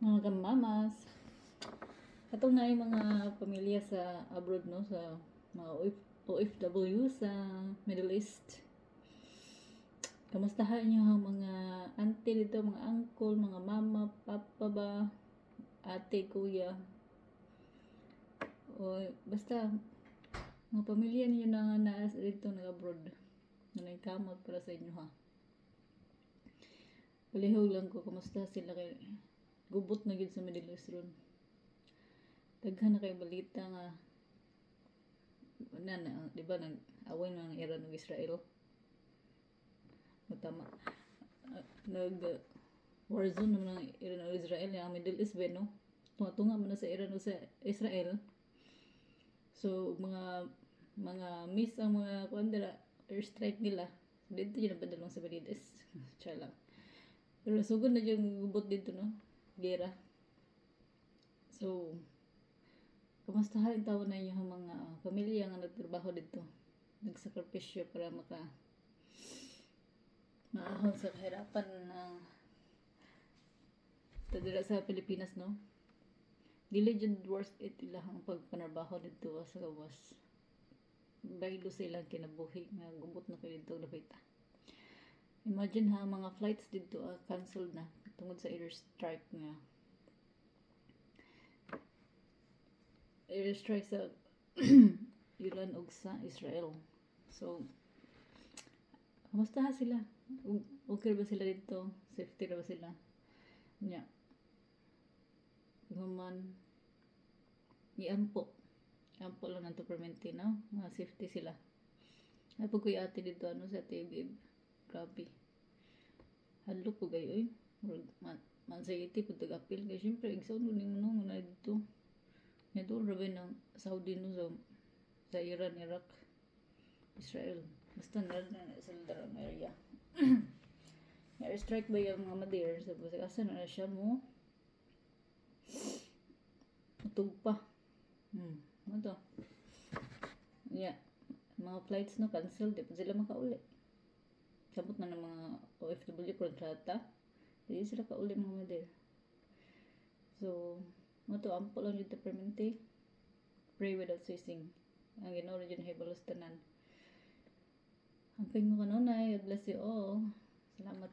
Mga kamamas. Katong na yung mga pamilya sa abroad, no, sa mga OFW sa Middle East. Kamustahan niyo ang mga auntie dito, mga uncle, mga mama, papa ba, ate, kuya. O basta mga pamilya niyo na naas dito nag-abroad. Na nagkamot para sa inyo, ha. Palihog lang ko kamusta sila kay gubot na gid sa Middle East ron. Daghan na kay balita nga di ba nag-away na ng Iran ug Israel. Matama. Nag war zone naman ng Iran ug Israel ang Middle East ba, no? Tunga-tunga man na sa Iran ug sa Israel. So mga miss ang mga kuandira airstrike nila. Dito yun ang padalong sa Middle East. Try lang. Pero sugod na yung gubot dito, no? Gera. So, kamustahan taon na inyo ang mga pamilya nga nagtrabaho dito. Nagsakripisyo para maahon sa kahirapan na tadira sa Pilipinas, no? Dili jud worth it ilang pagpanarbaho dito sa gawas. Baylo sa ilang kinabuhi nga gubot na kayo dito napita. Imagine ha, mga flights dito canceled na tungod sa airstrike nga. Airstrike sa Iran ug sa Israel. So, kamusta sila? Okay ba sila dito? Safety ba sila? Nya. Guman iampo. Ampo lang ng permanente, no? Mga safety sila. Napag kuya ate dito, ano, sa TBib. Grabe. Hadlo po kayo, anxiety po tag-apil. Kaya syempre, igsoon mo mo nung na dito. Ito, rabi ng Saudi, no, sa Iran, Iraq, Israel. Basta na sa darang area. Airstrike ba yung mga Madeir? Sabi ko, asa na siya mo? Matug pa. Ano to? Yeah. Mga flights, no, cancel. Di pa sila makauli. Sabot na ng mga OFW kontrata. Hindi sila kauli mga Madeir. So, to ampo lang yung permanente. Pray without ceasing. Ang Ginoo rin hibalos tanan. Amping mo kanunay. God bless you all. Salamat.